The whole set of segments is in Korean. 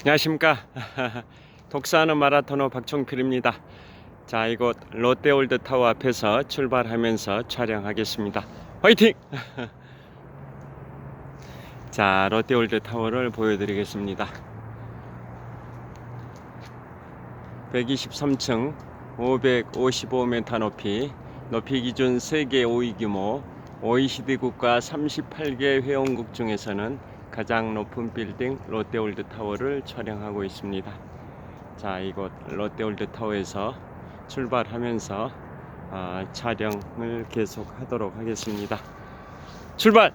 안녕하십니까. 독서하는 마라토너 박종필입니다. 자, 이곳 롯데월드타워 앞에서 출발하면서 촬영하겠습니다. 화이팅! 자, 롯데월드타워를 보여드리겠습니다. 123층 555m 높이 기준 세계 5위 규모 OECD 국가 38개 회원국 중에서는 가장 높은 빌딩 롯데월드타워를 촬영하고 있습니다. 자, 이곳 롯데월드타워에서 출발하면서 촬영을 계속하도록 하겠습니다. 출발!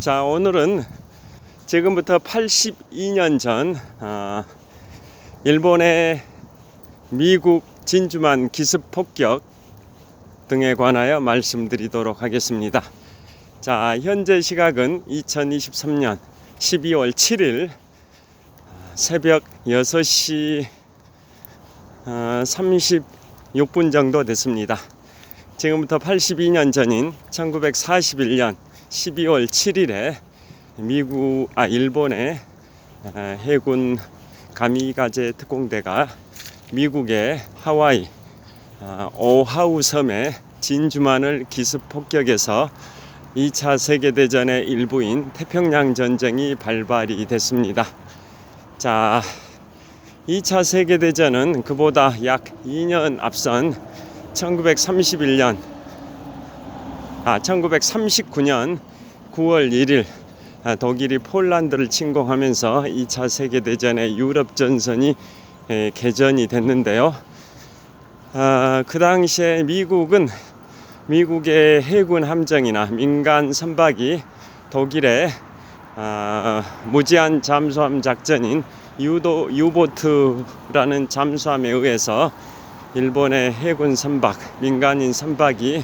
자, 오늘은 지금부터 82년 전 일본의 미국 진주만 기습 폭격 등에 관하여 말씀드리도록 하겠습니다. 자, 현재 시각은 2023년 12월 7일 새벽 6시 36분 정도 됐습니다. 지금부터 82년 전인 1941년 12월 7일에 일본의 해군 가미가제 특공대가 미국의 하와이 오하우 섬의 진주만을 기습 폭격해서 2차 세계대전의 일부인 태평양 전쟁이 발발이 됐습니다. 자, 2차 세계대전은 그보다 약 2년 앞선 1939년 9월 1일 독일이 폴란드를 침공하면서 2차 세계대전의 유럽 전선이 개전이 됐는데요. 그 당시에 미국의 해군 함정이나 민간 선박이 독일의 무제한 잠수함 작전인 유보트라는 잠수함에 의해서 일본의 해군 선박, 민간인 선박이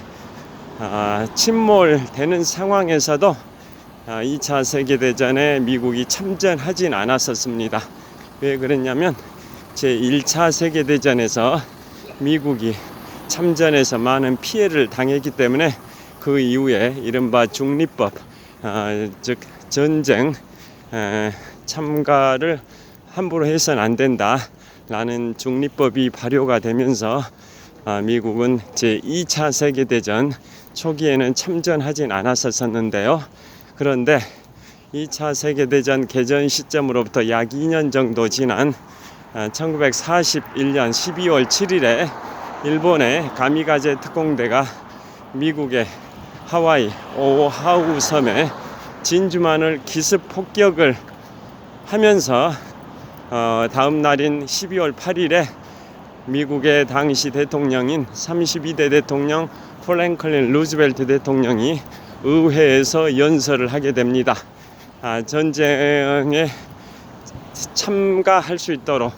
침몰되는 상황에서도 2차 세계대전에 미국이 참전하진 않았었습니다. 왜 그랬냐면 제1차 세계대전에서 미국이 참전해서 많은 피해를 당했기 때문에 그 이후에 이른바 중립법, 즉 전쟁 참가를 함부로 해서는 안 된다라는 중립법이 발효가 되면서 미국은 제2차 세계대전 초기에는 참전하진 않았었는데요. 그런데 2차 세계대전 개전 시점으로부터 약 2년 정도 지난 1941년 12월 7일에 일본의 가미가제 특공대가 미국의 하와이 오하우 섬에 진주만을 기습 폭격을 하면서 다음 날인 12월 8일에 미국의 당시 대통령인 32대 대통령 프랭클린 루즈벨트 대통령이 의회에서 연설을 하게 됩니다. 전쟁에 참가할 수 있도록,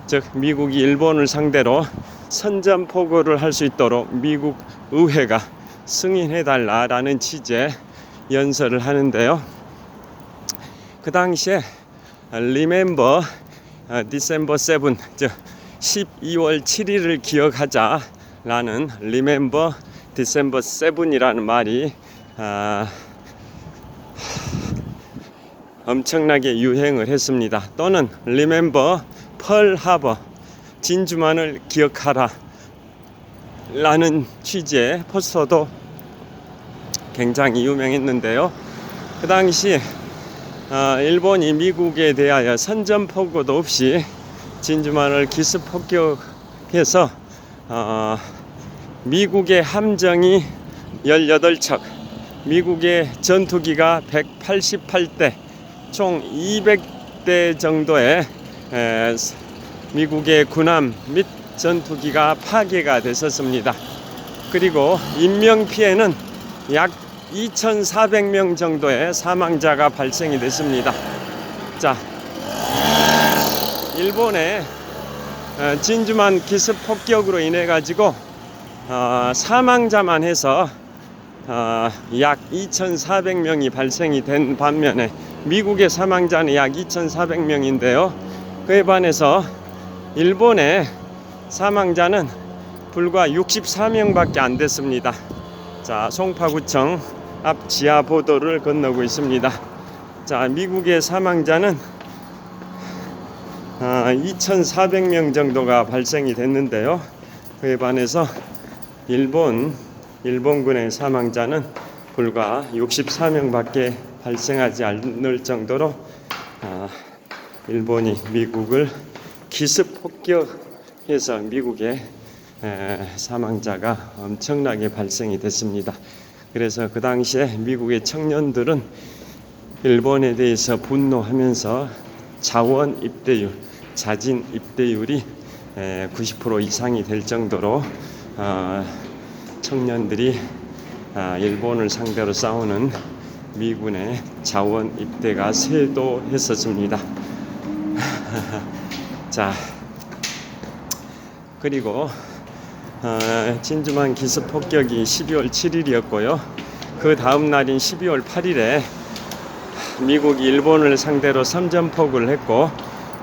즉 미국이 일본을 상대로 선전포고를 할 수 있도록 미국 의회가 승인해달라라는 취지의 연설을 하는데요. 그 당시에 Remember December 7, 즉 12월 7일을 기억하자라는 Remember December 7이라는 말이 엄청나게 유행을 했습니다. 또는 Remember Pearl Harbor, 진주만을 기억하라 라는 취지의 포스터도 굉장히 유명했는데요. 그 당시 일본이 미국에 대하여 선전포고도 없이 진주만을 기습 폭격해서 미국의 함정이 18척, 미국의 전투기가 188대, 총 200대 정도의 미국의 군함 및 전투기가 파괴가 됐었습니다. 그리고 인명피해는 약 2,400명 정도의 사망자가 발생이 됐습니다. 자, 일본의 진주만 기습 폭격으로 인해 가지고 사망자만 해서 약 2,400명이 발생이 된 반면에 미국의 사망자는 약 2,400명인데요. 그에 반해서 일본의 사망자는 불과 64명밖에 안 됐습니다. 자, 송파구청 앞 지하 보도를 건너고 있습니다. 자, 미국의 사망자는 2,400명 정도가 발생이 됐는데요. 그에 반해서 일본군의 사망자는 불과 64명밖에 발생하지 않을 정도로 일본이 미국을 기습 폭격해서 미국의 사망자가 엄청나게 발생이 됐습니다. 그래서 그 당시에 미국의 청년들은 일본에 대해서 분노하면서 자진 입대율이 90% 이상이 될 정도로 청년들이 일본을 상대로 싸우는 미군의 자원 입대가 쇄도했었습니다. 자, 그리고 진주만 기습 폭격이 12월 7일이었고요. 그 다음 날인 12월 8일에 미국이 일본을 상대로 선전포고를 했고,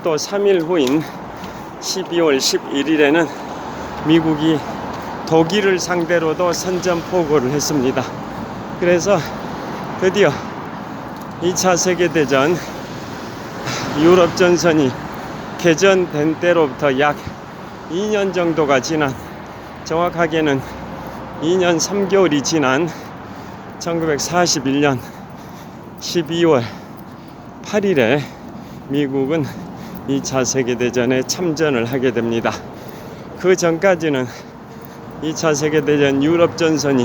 또 3일 후인 12월 11일에는 미국이 독일을 상대로도 선전포고를 했습니다. 그래서 드디어 2차 세계대전 유럽전선이 개전된 때로부터 약 2년 정도가 지난, 정확하게는 2년 3개월이 지난 1941년 12월 8일에 미국은 2차 세계대전에 참전을 하게 됩니다. 그 전까지는 2차 세계대전 유럽전선이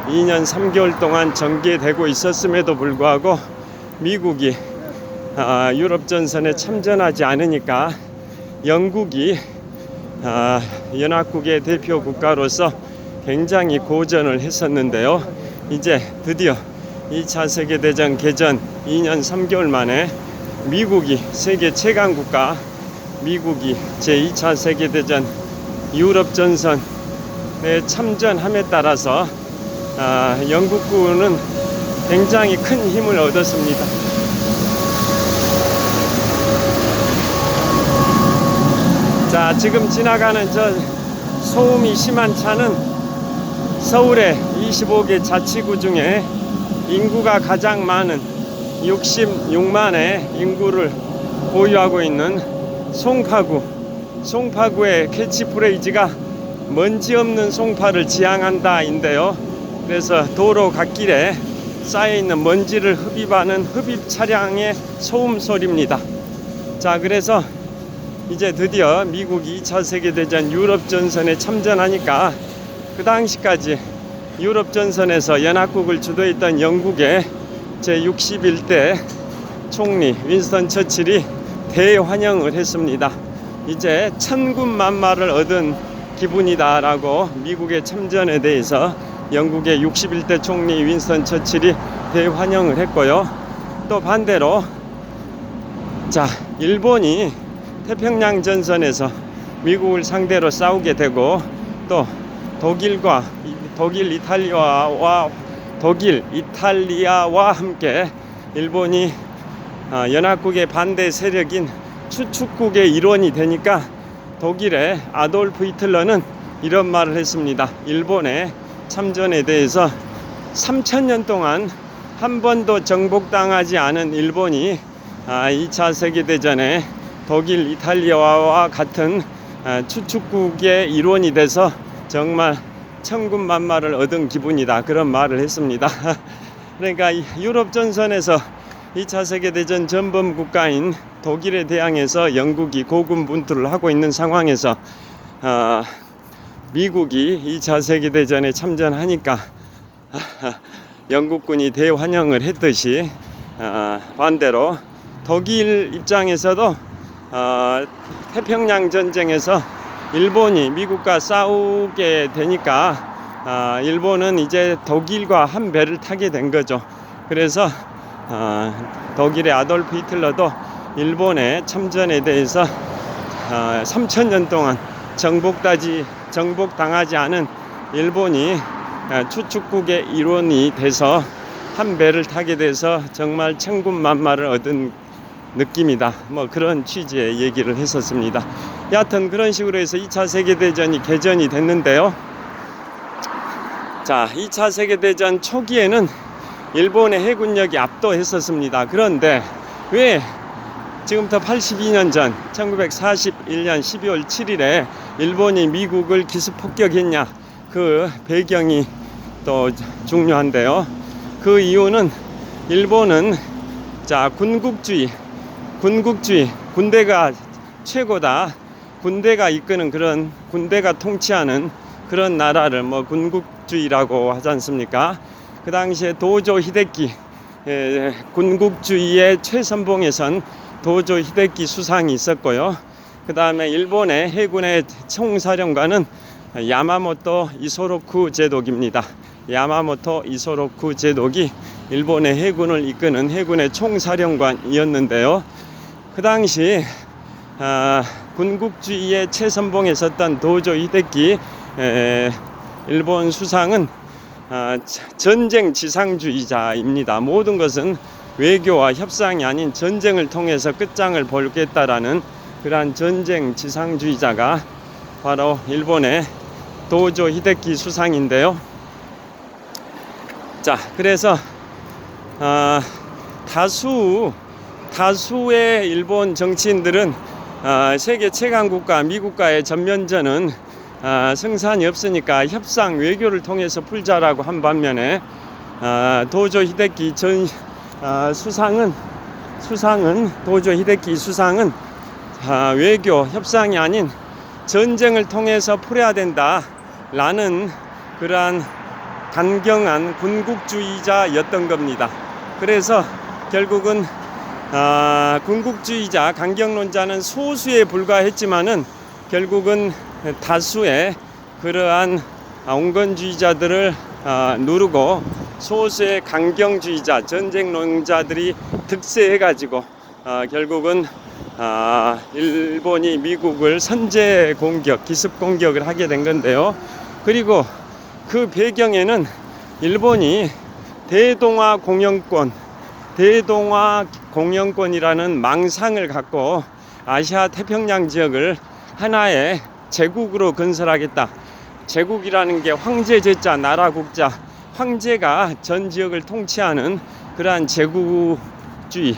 2년 3개월 동안 전개되고 있었음에도 불구하고 미국이 유럽전선에 참전하지 않으니까 영국이 연합국의 대표 국가로서 굉장히 고전을 했었는데요. 이제 드디어 2차 세계대전 개전 2년 3개월 만에 미국이 세계 최강 국가, 미국이 제2차 세계대전 유럽전선에 참전함에 따라서 영국군은 굉장히 큰 힘을 얻었습니다. 자, 지금 지나가는 저 소음이 심한 차는 서울의 25개 자치구 중에 인구가 가장 많은 66만의 인구를 보유하고 있는 송파구의 캐치프레이즈가 먼지 없는 송파를 지향한다 인데요. 그래서 도로 갓길에 쌓여있는 먼지를 흡입하는 흡입 차량의 소음 소리입니다. 자, 그래서 이제 드디어 미국이 2차 세계대전 유럽전선에 참전하니까 그 당시까지 유럽전선에서 연합국을 주도했던 영국의 제61대 총리 윈스턴 처칠이 대환영을 했습니다. 이제 천군만마를 얻은 기분이다 라고 미국의 참전에 대해서 영국의 61대 총리 윈스턴 처칠이 대환영을 했고요. 또 반대로 자, 일본이 태평양 전선에서 미국을 상대로 싸우게 되고, 또 독일, 이탈리아와 함께 일본이 연합국의 반대 세력인 추축국의 일원이 되니까 독일의 아돌프 히틀러는 이런 말을 했습니다. 일본의 참전에 대해서 3000년 동안 한 번도 정복당하지 않은 일본이 2차 세계대전에 독일, 이탈리아와 같은 추축국의 일원이 돼서 정말 천군만마를 얻은 기분이다, 그런 말을 했습니다. 그러니까 유럽전선에서 2차 세계대전 전범 국가인 독일에 대항해서 영국이 고군분투를 하고 있는 상황에서 미국이 2차 세계대전에 참전하니까 영국군이 대환영을 했듯이 반대로 독일 입장에서도 태평양 전쟁에서 일본이 미국과 싸우게 되니까 일본은 이제 독일과 한 배를 타게 된 거죠. 그래서 독일의 아돌프 히틀러도 일본의 참전에 대해서 3000년 동안 정복당하지 않은 일본이 추축국의 일원이 돼서 한 배를 타게 돼서 정말 천군만마를 얻은 느낌이다. 뭐 그런 취지의 얘기를 했었습니다. 여하튼 그런 식으로 해서 2차 세계대전이 개전이 됐는데요. 자, 2차 세계대전 초기에는 일본의 해군력이 압도했었습니다. 그런데 왜 지금부터 82년 전 1941년 12월 7일에 일본이 미국을 기습 폭격했냐, 그 배경이 또 중요한데요. 그 이유는 일본은 자, 군국주의, 군대가 최고다, 군대가 이끄는 그런, 군대가 통치하는 그런 나라를 뭐 군국주의라고 하지 않습니까? 그 당시에 도조 히데키, 군국주의의 최선봉에 선 도조 히데키 수상이 있었고요. 그 다음에 일본의 해군의 총사령관은 야마모토 이소로쿠 제독입니다. 야마모토 이소로쿠 제독이 일본의 해군을 이끄는 해군의 총사령관이었는데요. 그 당시 군국주의의 최선봉에 섰던 도조 히데키 일본 수상은 전쟁 지상주의자입니다. 모든 것은 외교와 협상이 아닌 전쟁을 통해서 끝장을 보겠다라는 그러한 전쟁 지상주의자가 바로 일본의 도조 히데키 수상인데요. 자, 그래서 다수의 일본 정치인들은 세계 최강국가 미국과의 전면전은 승산이 없으니까 협상 외교를 통해서 풀자라고 한 반면에 도조 히데키 수상은 도조 히데키 수상은 외교 협상이 아닌 전쟁을 통해서 풀어야 된다라는 그러한 강경한 군국주의자였던 겁니다. 그래서 결국은 군국주의자 강경론자는 소수에 불과했지만은 결국은 다수의 그러한 온건주의자들을 누르고 소수의 강경주의자 전쟁론자들이 득세해가지고 결국은 일본이 미국을 선제 공격, 기습 공격을 하게 된 건데요. 그리고 그 배경에는 일본이 대동아 공영권이라는 망상을 갖고 아시아 태평양 지역을 하나의 제국으로 건설하겠다. 제국이라는 게 황제 제자, 나라 국자, 황제가 전 지역을 통치하는 그러한 제국주의라는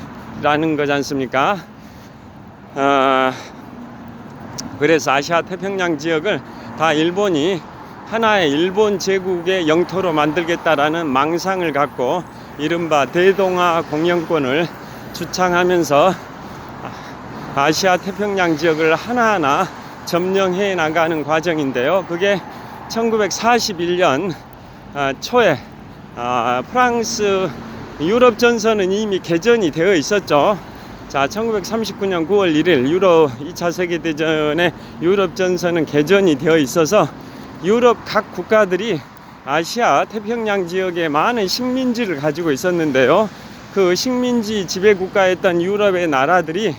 거지 않습니까? 그래서 아시아 태평양 지역을 다 일본이 하나의 일본 제국의 영토로 만들겠다라는 망상을 갖고 이른바 대동아 공영권을 주창하면서 아시아 태평양 지역을 하나하나 점령해 나가는 과정인데요. 그게 1941년 초에 프랑스 유럽 전선은 이미 개전이 되어 있었죠. 자, 1939년 9월 1일 2차 세계대전의 유럽 전선은 개전이 되어 있어서 유럽 각 국가들이 아시아 태평양 지역에 많은 식민지를 가지고 있었는데요. 그 식민지 지배국가였던 유럽의 나라들이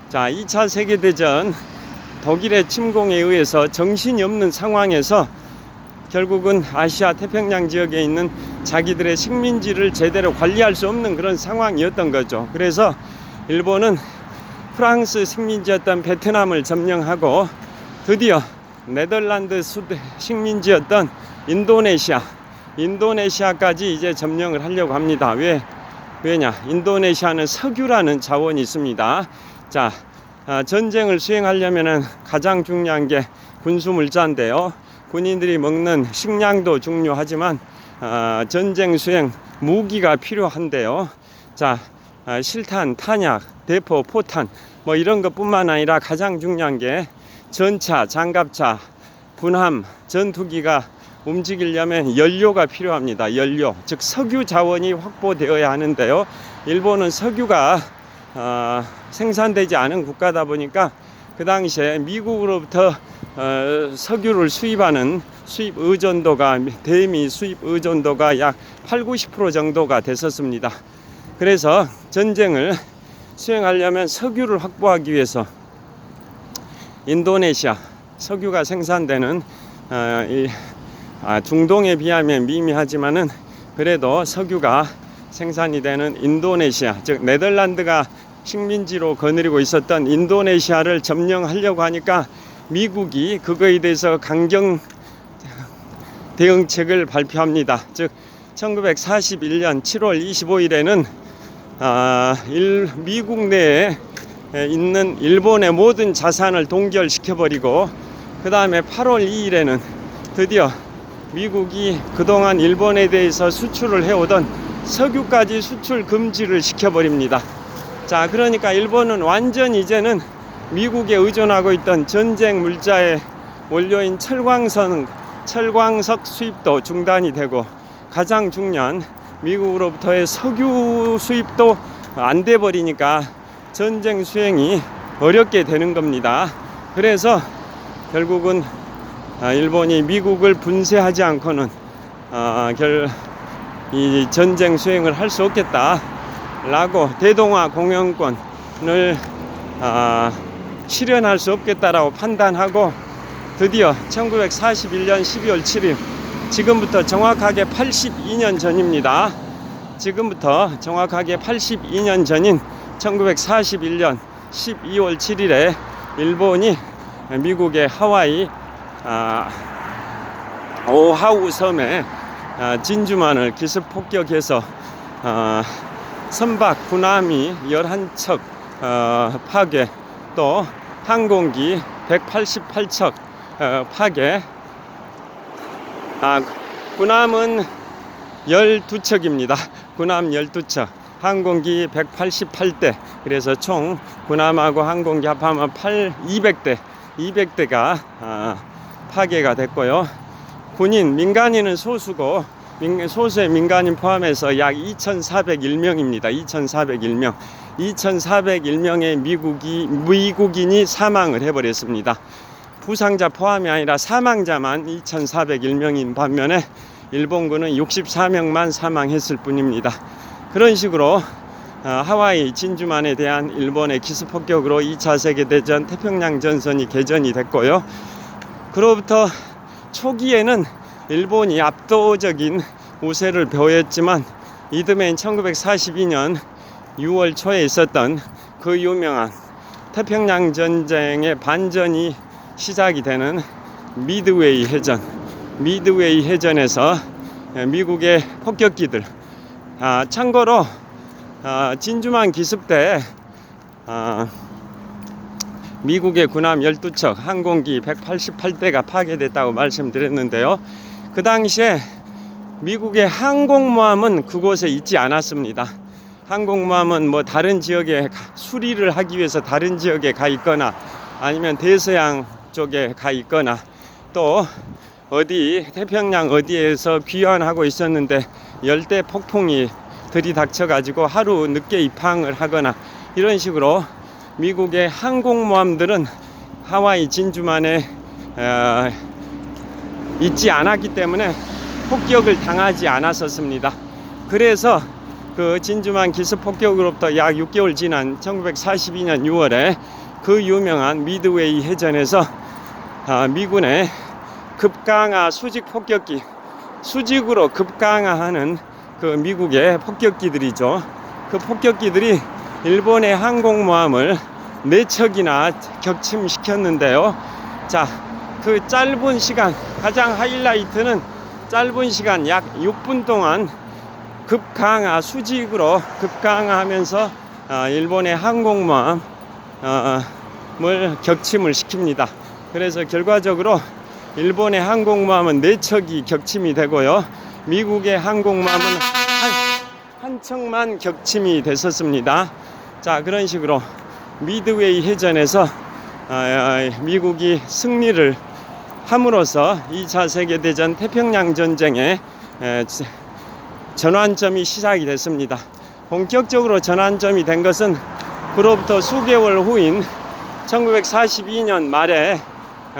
자, 2차 세계대전 독일의 침공에 의해서 정신이 없는 상황에서 결국은 아시아 태평양 지역에 있는 자기들의 식민지를 제대로 관리할 수 없는 그런 상황이었던 거죠. 그래서 일본은 프랑스 식민지였던 베트남을 점령하고 드디어 네덜란드 식민지였던 인도네시아까지 이제 점령을 하려고 합니다. 왜냐? 인도네시아는 석유라는 자원이 있습니다. 자, 전쟁을 수행하려면은 가장 중요한 게 군수물자인데요. 군인들이 먹는 식량도 중요하지만 전쟁 수행 무기가 필요한데요. 자, 실탄, 탄약, 대포, 포탄 뭐 이런 것뿐만 아니라 가장 중요한 게 전차, 장갑차, 군함, 전투기가 움직이려면 연료가 필요합니다. 연료, 즉 석유 자원이 확보되어야 하는데요. 일본은 석유가 생산되지 않은 국가다 보니까 그 당시에 미국으로부터 석유를 수입하는 수입 의존도가 대미 수입 의존도가 약 80-90% 정도가 됐었습니다. 그래서 전쟁을 수행하려면 석유를 확보하기 위해서 인도네시아 석유가 생산되는 중동에 비하면 미미하지만은 그래도 석유가 생산이 되는 인도네시아 즉 네덜란드가 식민지로 거느리고 있었던 인도네시아를 점령하려고 하니까 미국이 그거에 대해서 강경 대응책을 발표합니다. 즉 1941년 7월 25일에는 미국 내에 있는 일본의 모든 자산을 동결시켜버리고, 그 다음에 8월 2일에는 드디어 미국이 그동안 일본에 대해서 수출을 해오던 석유까지 수출 금지를 시켜버립니다. 자, 그러니까 일본은 완전 이제는 미국에 의존하고 있던 전쟁 물자의 원료인 철광석 수입도 중단이 되고, 가장 중요한 미국으로부터의 석유 수입도 안 돼 버리니까 전쟁 수행이 어렵게 되는 겁니다. 그래서 결국은 일본이 미국을 분쇄하지 않고는 이 전쟁 수행을 할 수 없겠다라고, 대동아 공영권을 실현할 수 없겠다라고 판단하고, 드디어 1941년 12월 7일, 지금부터 정확하게 82년 전입니다. 지금부터 정확하게 82년 전인 1941년 12월 7일에 일본이 미국의 하와이 오하우 섬에 진주만을 기습 폭격해서 선박 군함이 11척 파괴, 또 항공기 188척 파괴, 군함은 12척입니다. 군함 12척, 항공기 188대, 그래서 총 군함하고 항공기 합하면 200대가 파괴가 됐고요. 군인, 민간인은 소수고, 소수의 민간인 포함해서 약 2,401명입니다. 2,401명. 2,401명의 미국인이 사망을 해버렸습니다. 부상자 포함이 아니라 사망자만 2,401명인 반면에 일본군은 64명만 사망했을 뿐입니다. 그런 식으로 하와이 진주만에 대한 일본의 기습폭격으로 2차 세계대전 태평양 전선이 개전이 됐고요. 그로부터 초기에는 일본이 압도적인 우세를 보였지만, 이듬해인 1942년 6월 초에 있었던 그 유명한 태평양 전쟁의 반전이 시작이 되는 미드웨이 해전에서 미국의 폭격기들, 참고로 진주만 기습 때 미국의 군함 12척, 항공기 188대가 파괴됐다고 말씀드렸는데요. 그 당시에 미국의 항공모함은 그곳에 있지 않았습니다. 항공모함은 뭐 다른 지역에 수리를 하기 위해서 다른 지역에 가 있거나, 아니면 대서양 쪽에 가 있거나, 또 태평양 어디에서 귀환하고 있었는데 열대 폭풍이 들이닥쳐 가지고 하루 늦게 입항을 하거나, 이런 식으로 미국의 항공모함들은 하와이 진주만에 있지 않았기 때문에 폭격을 당하지 않았었습니다. 그래서 그 진주만 기습 폭격으로부터 약 6개월 지난 1942년 6월에 그 유명한 미드웨이 해전에서 미군의 급강하 수직 폭격기, 수직으로 급강하하는 그 미국의 폭격기들이죠. 그 폭격기들이 일본의 항공모함을 4척이나 격침시켰는데요. 자, 그 짧은 시간, 가장 하이라이트는 짧은 시간 약 6분 동안 수직으로 급강하하면서 일본의 항공모함을 격침을 시킵니다. 그래서 결과적으로 일본의 항공모함은 4척이 격침이 되고요. 미국의 항공모함은 한 척만 격침이 됐었습니다. 자, 그런 식으로 미드웨이 해전에서 미국이 승리를 함으로써 2차 세계대전 태평양 전쟁의 전환점이 시작이 됐습니다. 본격적으로 전환점이 된 것은 그로부터 수개월 후인 1942년 말에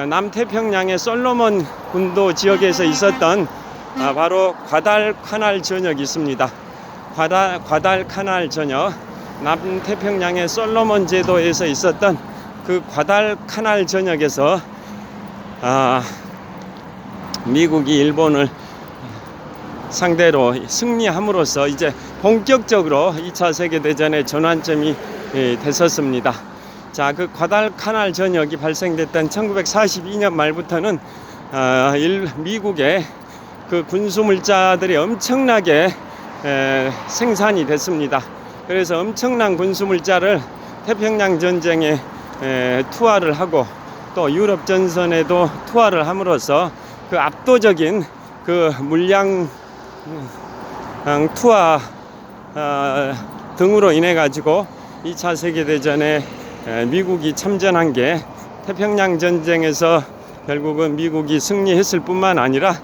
남태평양의 솔로몬 군도 지역에서 있었던 바로 과달카날 전역이 있습니다. 과달카날 전역, 남태평양의 솔로몬 제도에서 있었던 그 과달카날 전역에서 미국이 일본을 상대로 승리함으로써 이제 본격적으로 2차 세계대전의 전환점이 됐었습니다. 자, 그 과달카날 전역이 발생됐던 1942년 말부터는 미국의 그 군수물자들이 엄청나게 생산이 됐습니다. 그래서 엄청난 군수물자를 태평양 전쟁에 투하를 하고 또 유럽 전선에도 투하를 함으로써 그 압도적인 그 물량 투하 등으로 인해 가지고 2차 세계대전에 미국이 참전한 게 태평양 전쟁에서 결국은 미국이 승리했을 뿐만 아니라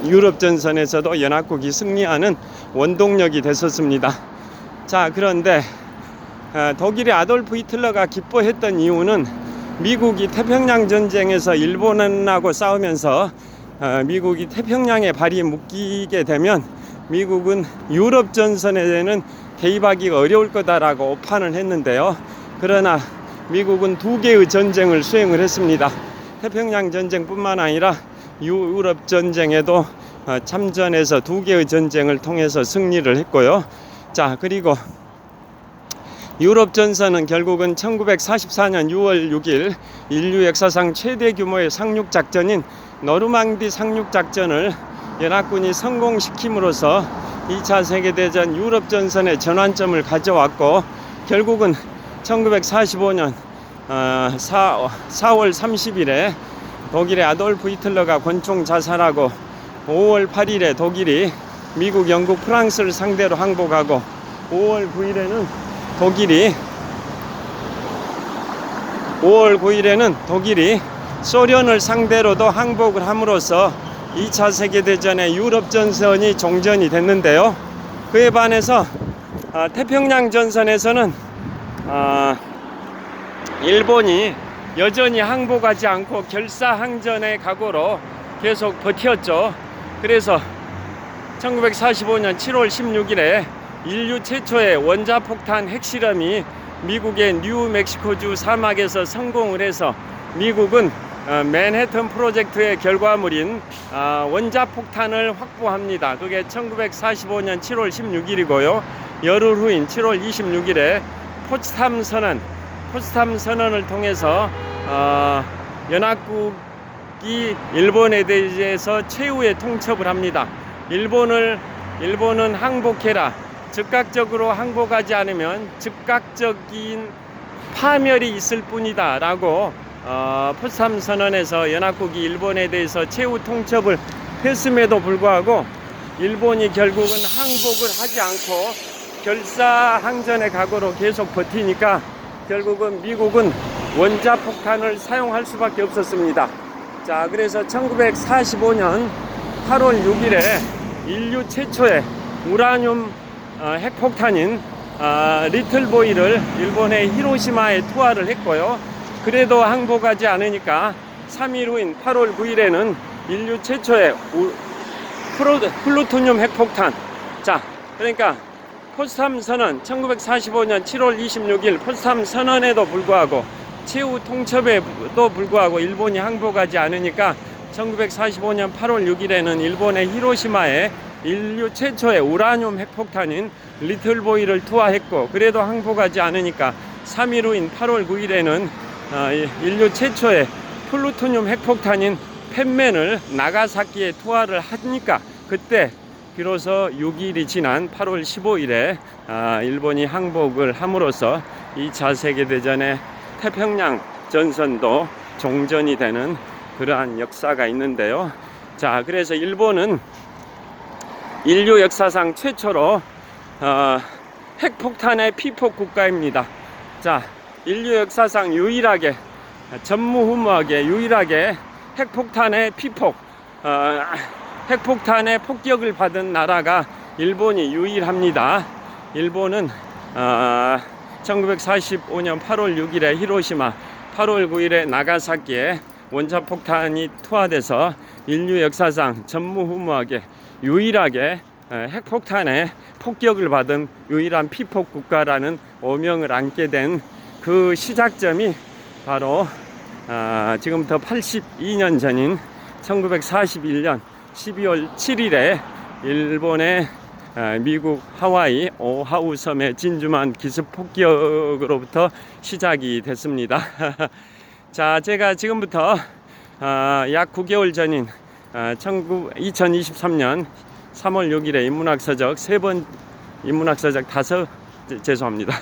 유럽 전선에서도 연합국이 승리하는 원동력이 됐었습니다. 자, 그런데 독일의 아돌프 히틀러가 기뻐했던 이유는 미국이 태평양 전쟁에서 일본하고 싸우면서 미국이 태평양에 발이 묶이게 되면 미국은 유럽 전선에는 개입하기가 어려울 거다라고 오판을 했는데요. 그러나 미국은 두 개의 전쟁을 수행을 했습니다. 태평양 전쟁뿐만 아니라 유럽 전쟁에도 참전해서 두 개의 전쟁을 통해서 승리를 했고요. 자, 그리고 유럽 전선은 결국은 1944년 6월 6일 인류 역사상 최대 규모의 상륙 작전인 노르망디 상륙 작전을 연합군이 성공시킴으로써 2차 세계대전 유럽 전선의 전환점을 가져왔고, 결국은 1945년 4월 30일에 독일의 아돌프 히틀러가 권총 자살하고 5월 8일에 독일이 미국, 영국, 프랑스를 상대로 항복하고 5월 9일에는 독일이 소련을 상대로도 항복을 함으로써 2차 세계대전의 유럽 전선이 종전이 됐는데요. 그에 반해서 태평양 전선에서는 일본이 여전히 항복하지 않고 결사항전의 각오로 계속 버텼죠. 그래서 1945년 7월 16일에 인류 최초의 원자폭탄 핵실험이 미국의 뉴멕시코주 사막에서 성공을 해서 미국은 맨해튼 프로젝트의 결과물인 원자폭탄을 확보합니다. 그게 1945년 7월 16일이고요. 열흘 후인 7월 26일에 포츠담 선언을 통해서 연합국이 일본에 대해서 최후의 통첩을 합니다. 일본은 항복해라. 즉각적으로 항복하지 않으면 즉각적인 파멸이 있을 뿐이다 라고 포츠담 선언에서 연합국이 일본에 대해서 최후 통첩을 했음에도 불구하고 일본이 결국은 항복을 하지 않고 결사항전의 각오로 계속 버티니까 결국은 미국은 원자폭탄을 사용할 수밖에 없었습니다. 자, 그래서 1945년 8월 6일에 인류 최초의 우라늄 핵폭탄인 리틀보이를 일본의 히로시마에 투하를 했고요. 그래도 항복하지 않으니까 3일 후인 8월 9일에는 인류 최초의 플루토늄 핵폭탄. 자, 그러니까 포츠담 선언 1945년 7월 26일 포츠담 선언에도 불구하고 최후 통첩에도 불구하고 일본이 항복하지 않으니까 1945년 8월 6일에는 일본의 히로시마에 인류 최초의 우라늄 핵폭탄인 리틀보이를 투하했고, 그래도 항복하지 않으니까 3일 후인 8월 9일에는 인류 최초의 플루토늄 핵폭탄인 펜맨을 나가사키에 투하를 하니까 그때 비로소 6일이 지난 8월 15일에 일본이 항복을 함으로써 2차 세계대전의 태평양 전선도 종전이 되는 그러한 역사가 있는데요. 자, 그래서 일본은 인류 역사상 최초로 핵폭탄의 피폭 국가입니다. 자, 인류 역사상 유일하게 전무후무하게 유일하게 핵폭탄의 피폭 핵폭탄의 폭격을 받은 나라가 일본이 유일합니다. 일본은 1945년 8월 6일에 히로시마, 8월 9일에 나가사키에 원자폭탄이 투하돼서 인류 역사상 전무후무하게 유일하게 핵폭탄의 폭격을 받은 유일한 피폭 국가라는 오명을 안게 된 그 시작점이 바로 지금부터 82년 전인 1941년 12월 7일에 일본의 미국 하와이 오하우 섬의 진주만 기습 폭격으로부터 시작이 됐습니다. 자, 제가 지금부터 약 9개월 전인 2023년 3월 6일에 인문학서적 죄송합니다.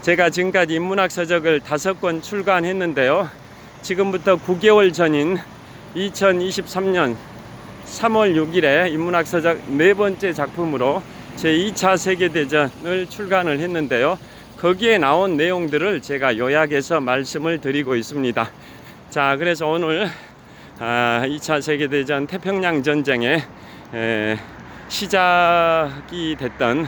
제가 지금까지 인문학서적을 5권 출간했는데요. 지금부터 9개월 전인 2023년 3월 6일에 인문학서적 4번째 작품으로 제2차 세계대전을 출간을 했는데요. 거기에 나온 내용들을 제가 요약해서 말씀을 드리고 있습니다. 자, 그래서 오늘 2차 세계대전 태평양 전쟁의 시작이 됐던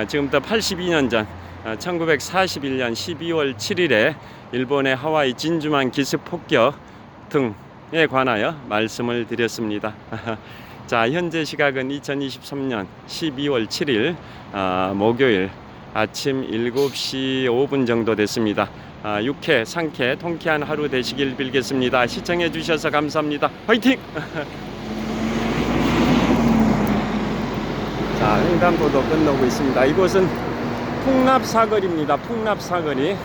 지금부터 82년 전 1941년 12월 7일에 일본의 하와이 진주만 기습 폭격 등에 관하여 말씀을 드렸습니다. 자, 현재 시각은 2023년 12월 7일 목요일 아침 7시 5분 정도 됐습니다. 유쾌, 상쾌, 통쾌한 하루 되시길 빌겠습니다. 시청해 주셔서 감사합니다. 화이팅! 자, 횡단보도 건너고 있습니다. 이곳은 풍납사거리입니다. 풍납사거리.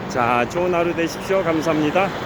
자, 좋은 하루 되십시오. 감사합니다.